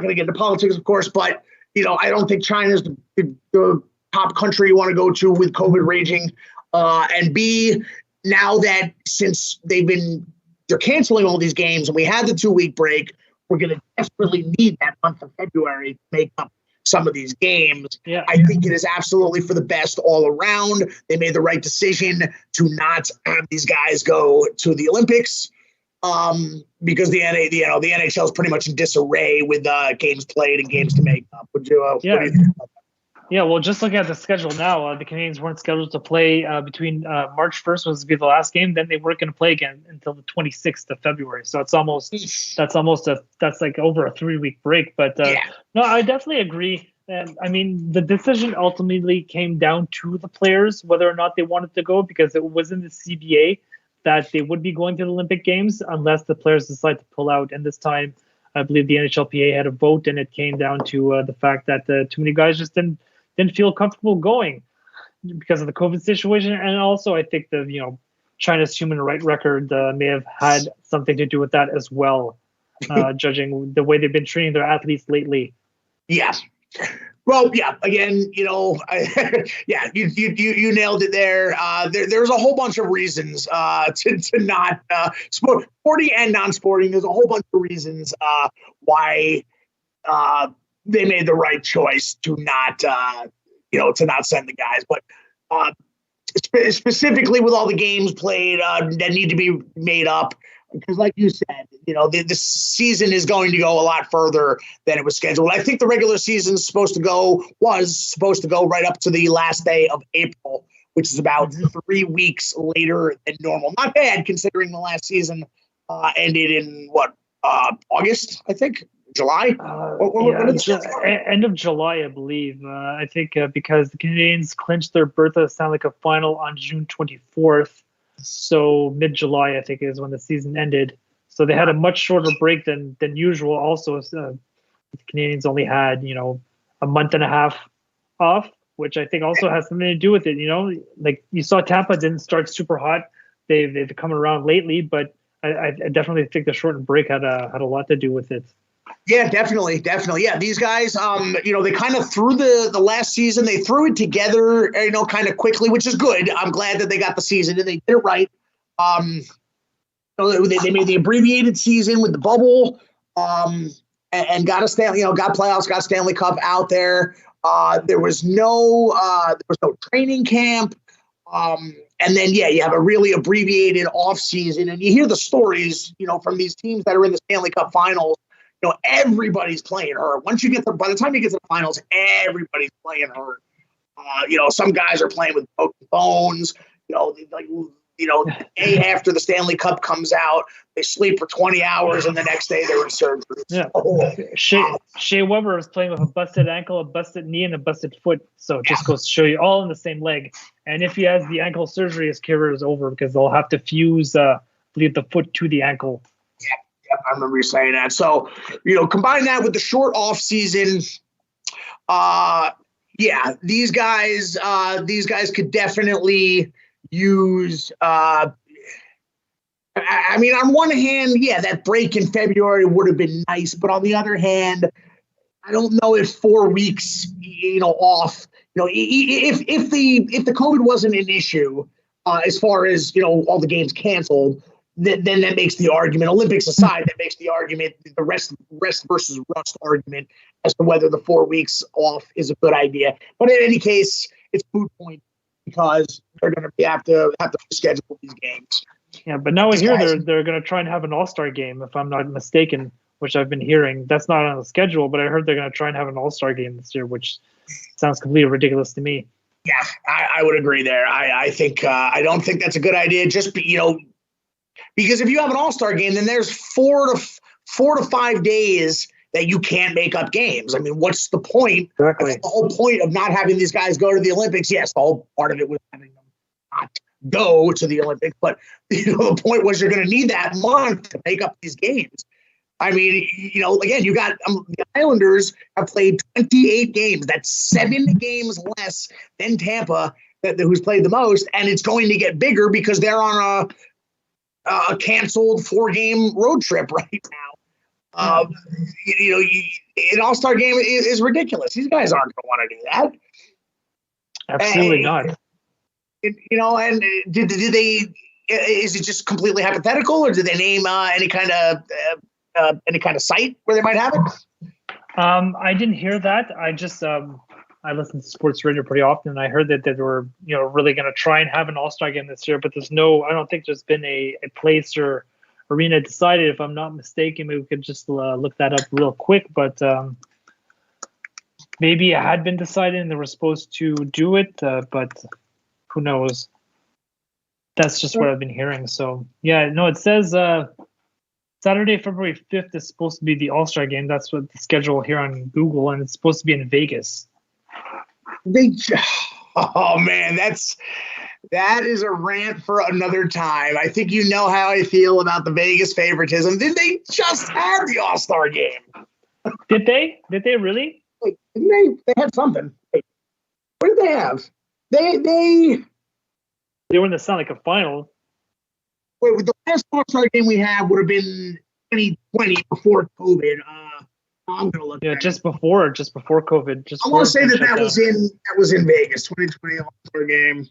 gonna get into politics, of course, but I don't think China's the top country you want to go to with COVID raging. And B, now that since they're canceling all these games and we had the 2-week break, we're going to desperately need that month of February to make up some of these games. Yeah. I think it is absolutely for the best all around. They made the right decision to not have these guys go to the Olympics because the NHL is pretty much in disarray with games played and games to make up. What do you think about that? Yeah, well, just looking at the schedule now, the Canadians weren't scheduled to play between March 1st was to be the last game. Then they weren't going to play again until the 26th of February. So that's like over a 3-week break. But no, I definitely agree. I mean, the decision ultimately came down to the players, whether or not they wanted to go, because it was in the CBA that they would be going to the Olympic Games unless the players decide to pull out. And this time, I believe the NHLPA had a vote, and it came down to the fact that too many guys just didn't feel comfortable going because of the COVID situation. And also I think China's human rights record may have had something to do with that as well, judging the way they've been treating their athletes lately. Yeah. Well, yeah, again, you nailed it there. There's a whole bunch of reasons to not sporting and non-sporting. There's a whole bunch of reasons why they made the right choice to not send the guys. But specifically with all the games played that need to be made up, because like you said, the season is going to go a lot further than it was scheduled. I think the regular season was supposed to go right up to the last day of April, which is about 3 weeks later than normal. Not bad considering the last season ended in August, I think. July? End of July, I believe. I think because the Canadians clinched their berth at the Stanley Cup final on June 24th. So mid-July, I think, is when the season ended. So they had a much shorter break than usual. Also, the Canadians only had, a month and a half off, which I think also has something to do with it. Like you saw Tampa didn't start super hot. They've come around lately, but I definitely think the shortened break had a lot to do with it. Yeah, definitely. Yeah, these guys, they kind of threw the last season. They threw it together, kind of quickly, which is good. I'm glad that they got the season and they did it right. They made the abbreviated season with the bubble, and got playoffs, got Stanley Cup out there. There was no training camp. And then, you have a really abbreviated off season, and you hear the stories, from these teams that are in the Stanley Cup finals. Everybody's playing hurt. By the time you get to the finals, everybody's playing hurt. Some guys are playing with broken bones. The day after the Stanley Cup comes out, they sleep for 20 hours, and the next day they're in surgery. Yeah. Shea Weber is playing with a busted ankle, a busted knee, and a busted foot. So it just goes to show you, all in the same leg. And if he has the ankle surgery, his career is over because they'll have to fuse, the foot to the ankle. Yeah, I remember you saying that. So, combine that with the short off season. These guys could definitely use. On one hand, that break in February would have been nice, but on the other hand, I don't know if 4 weeks, off. If the COVID wasn't an issue, as far as all the games canceled. Then that makes the argument, Olympics aside, that makes the argument, the rest versus rust argument as to whether the 4 weeks off is a good idea. But in any case, it's moot point because they're going to have to schedule these games. Yeah, but now I hear they're going to try and have an all-star game, if I'm not mistaken, which I've been hearing. That's not on the schedule, but I heard they're going to try and have an all-star game this year, which sounds completely ridiculous to me. Yeah, I would agree there. I think I don't think that's a good idea. Just because if you have an all-star game, then there's 4 to 5 days that you can't make up games. I mean, what's the point? Exactly. That's the whole point of not having these guys go to the Olympics. Yes, the whole part of it was having them not go to the Olympics. But the point was you're going to need that month to make up these games. I mean, again, you got the Islanders have played 28 games. That's 7 games less than Tampa, who's played the most, and it's going to get bigger because they're on a canceled 4-game road trip right now. An All-Star game is ridiculous. These guys aren't going to want to do that. Absolutely not. And did they? Is it just completely hypothetical, or did they name any kind of site where they might have it? I didn't hear that. I just I listen to sports radio pretty often, and I heard that they were really going to try and have an All-Star game this year, but I don't think there's been a place or arena decided. If I'm not mistaken, maybe we could just look that up real quick, but maybe it had been decided and they were supposed to do it, but who knows? That's just what I've been hearing. So yeah, no, it says Saturday, February 5th is supposed to be the All-Star game. That's what the schedule here on Google, and it's supposed to be in Vegas. Oh man, that is a rant for another time. I think you know how I feel about the Vegas favoritism. Did they just have the All-Star game? Did they? Did they really? Wait, didn't they had something. Wait, what did they have? They were in the Sound Like a final. Wait, the last All-Star game we had would have been 2020 before COVID. I'm gonna look. Yeah, just before COVID. I want to say that was in Vegas. 2020 All-Star game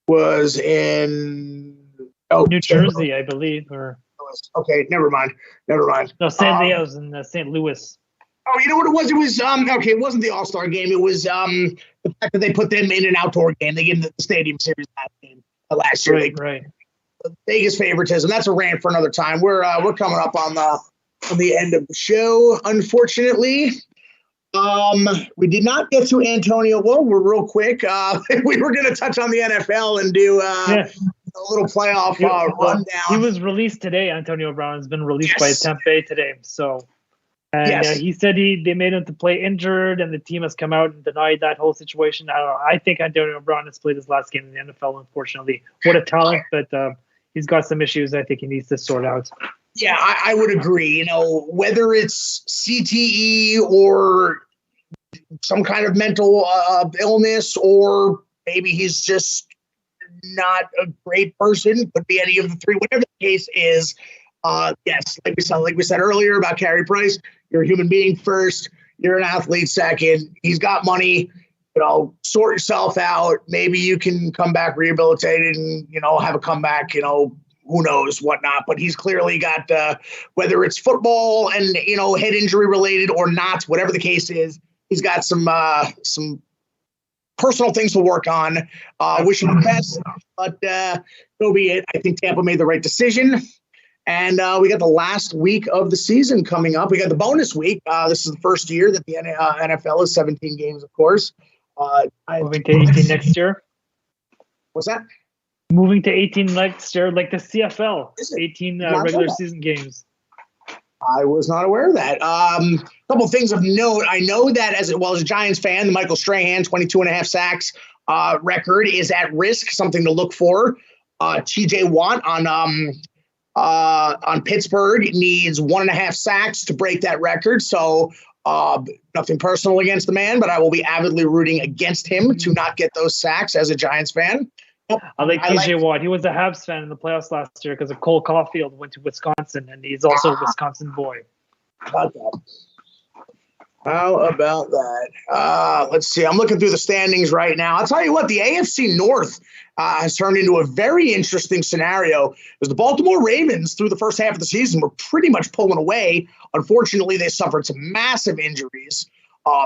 was in New Jersey, I believe, or okay. Never mind. No, St. Leo's in St. Louis. Oh, you know what it was? It was okay. It wasn't the All-Star game. It was the fact that they put them in an outdoor game. They gave them the Stadium Series last year. Right. Vegas favoritism. That's a rant for another time. We're coming up on the end of the show, unfortunately. We did not get to Antonio. Well, we're real quick. We were going to touch on the NFL and do a little playoff rundown. He was released today. Antonio Brown has been released by Tampa Bay today. So, and he said they made him to play injured, and the team has come out and denied that whole situation. I don't know. I think Antonio Brown has played his last game in the NFL. Unfortunately, what a talent, but he's got some issues. I think he needs to sort out. Yeah, I would agree. Whether it's CTE or some kind of mental illness, or maybe he's just not a great person, could be any of the three. Whatever the case is, yes, like we said earlier about Carey Price, you're a human being first, you're an athlete second. He's got money. Sort yourself out. Maybe you can come back rehabilitated and have a comeback. Who knows whatnot, but he's clearly got whether it's football and head injury related or not, whatever the case is, he's got some personal things to work on. Wish him the best, but so be it. I think Tampa made the right decision, and we got the last week of the season coming up. We got the bonus week. This is the first year that the NFL is 17 games, of course. Moving to 18 next year. What's that? Moving to 18 next year, like the CFL, 18 regular season games. I was not aware of that. A couple of things of note. I know that as a Giants fan, the Michael Strahan 22.5 sacks record is at risk, something to look for. TJ Watt on Pittsburgh needs 1.5 sacks to break that record. So nothing personal against the man, but I will be avidly rooting against him to not get those sacks as a Giants fan. I like TJ Watt. He was a Habs fan in the playoffs last year because of Cole Caulfield went to Wisconsin, and he's also a Wisconsin boy. How about that? Let's see. I'm looking through the standings right now. I'll tell you what, the AFC North has turned into a very interesting scenario because the Baltimore Ravens, through the first half of the season, were pretty much pulling away. Unfortunately, they suffered some massive injuries.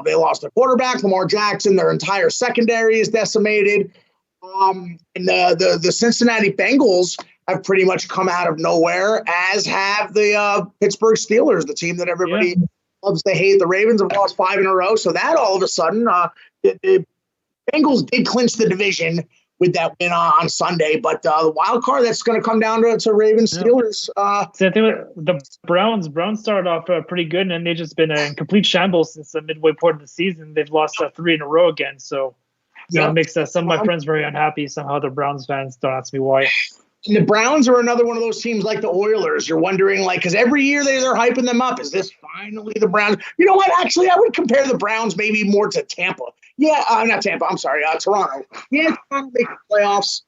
They lost their quarterback, Lamar Jackson. Their entire secondary is decimated. And the Cincinnati Bengals have pretty much come out of nowhere, as have the Pittsburgh Steelers, the team that everybody loves to hate. The Ravens have lost 5 in a row. So that all of a sudden, the Bengals did clinch the division with that win on Sunday. But the wild card, that's going to come down to Ravens, Steelers. So I think the Browns started off pretty good, and then they've just been in complete shambles since the midway point of the season. They've lost 3 in a row again. So that makes some of my friends very unhappy. Somehow the Browns fans, don't ask me why. And the Browns are another one of those teams like the Oilers. You're wondering, like, because every year they're hyping them up. Is this finally the Browns? You know what? Actually, I would compare the Browns maybe more to Tampa. Yeah, not Tampa. I'm sorry, Toronto. Yeah, Toronto make the playoffs,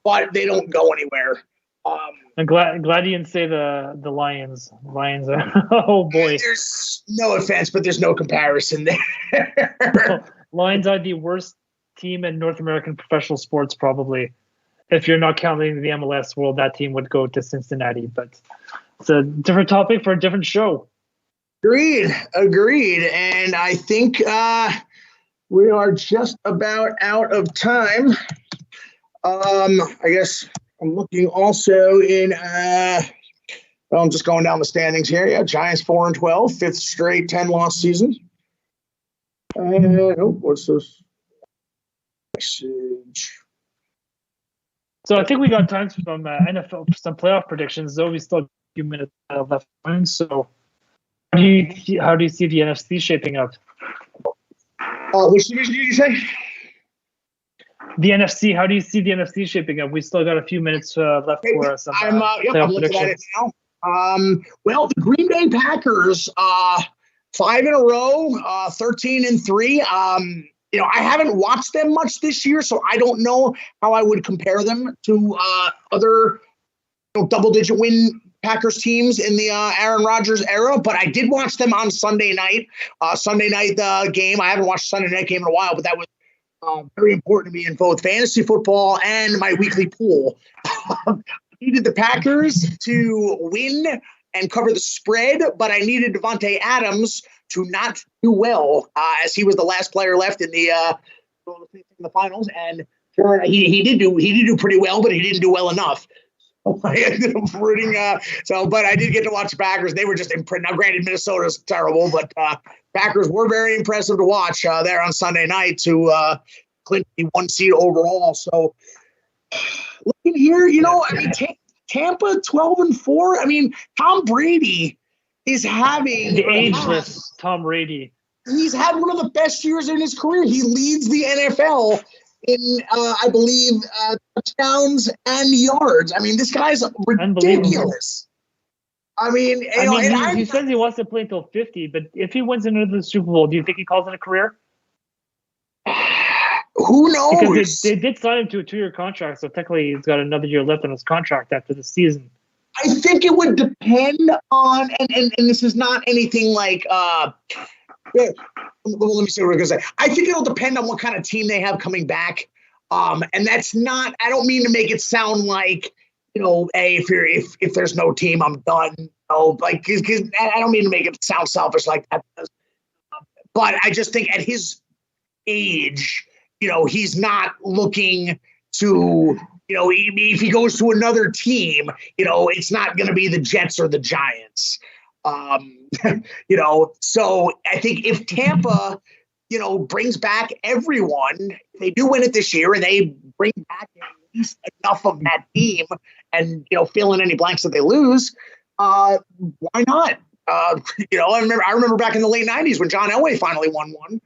but they don't go anywhere. I'm glad you didn't say the Lions. Lions are oh boy. There's no offense, but there's no comparison there. Lions are the worst team in North American professional sports, probably. If you're not counting the MLS world, that team would go to Cincinnati. But it's a different topic for a different show. Agreed. And I think we are just about out of time. I guess I'm looking also in I'm just going down the standings here. Yeah, Giants 4-12, fifth straight 10-loss season. What's this message? So I think we got time for some NFL, for some playoff predictions. Though we still have a few minutes left. So how do you see the NFC shaping up? Which division did you say? The NFC. How do you see the NFC shaping up? We still got a few minutes left for some playoff I'm looking at it predictions. now. Well, the Green Bay Packers, 5 in a row, 13-3. I haven't watched them much this year, so I don't know how I would compare them to other double-digit win Packers teams in the Aaron Rodgers era. But I did watch them on Sunday night. Game. I haven't watched Sunday night game in a while, but that was very important to me in both fantasy football and my weekly pool. I needed the Packers to win and cover the spread, but I needed Devontae Adams to not do well, as he was the last player left in the finals. And sure, he did do pretty well, but he didn't do well enough. So I ended up rooting. But I did get to watch the Packers. They were just impressive. Now, granted, Minnesota's terrible, but Packers were very impressive to watch there on Sunday night to clinch the 1 seed overall. So looking here, Tampa 12-4. I mean, Tom Brady is having the ageless Tom Brady. He's had one of the best years in his career. He leads the NFL in, I believe, touchdowns and yards. I mean, this guy's ridiculous. I mean, he says he wants to play until 50, but if he wins another Super Bowl, do you think he calls it a career? Who knows? Because they did sign him to a 2-year contract, so technically he's got another year left on his contract after the season. I think it would depend on, and this is not anything like, let me see what I'm going to say. I think it'll depend on what kind of team they have coming back. And that's not, I don't mean to make it sound like, hey, if there's no team, I'm done. Like, cause I don't mean to make it sound selfish like that. But I just think at his age, he's not looking to, if he goes to another team, it's not going to be the Jets or the Giants. So I think if Tampa, brings back everyone, they do win it this year and they bring back at least enough of that team and, fill in any blanks that they lose, why not? I remember back in the late 90s when John Elway finally won one.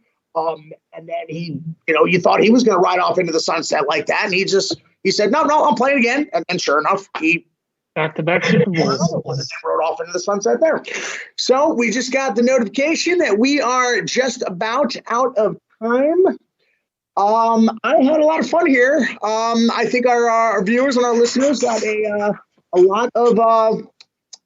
And then he, you thought he was going to ride off into the sunset like that. And he said, no, I'm playing again. And sure enough, he back-to-back Super Bowls. Rode off into the sunset there. So we just got the notification that we are just about out of time. I had a lot of fun here. I think our viewers and our listeners got a lot of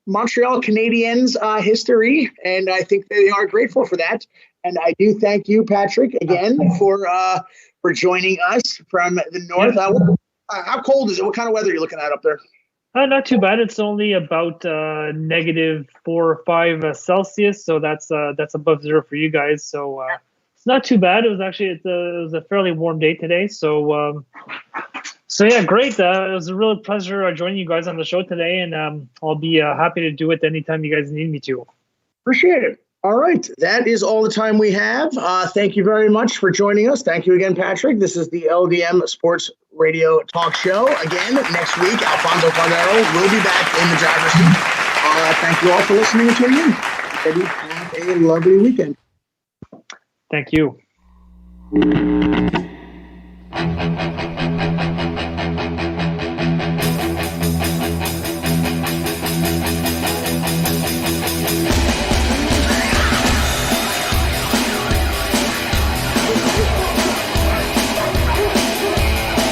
Montreal Canadiens history, and I think they are grateful for that. And I do thank you, Patrick, again for joining us from the north. How cold is it? What kind of weather are you looking at up there? Not too bad. It's only about -4 or 5 Celsius, so that's above zero for you guys. So it's not too bad. It was actually it was a fairly warm day today. So yeah, great. It was a real pleasure joining you guys on the show today, and I'll be happy to do it anytime you guys need me to. Appreciate it. All right. That is all the time we have. Thank you very much for joining us. Thank you again, Patrick. This is the LDM Sports Radio Talk Show. Again, next week, Alfonso Cordero will be back in the driver's seat. Thank you all for listening and tuning in. Have a lovely weekend. Thank you.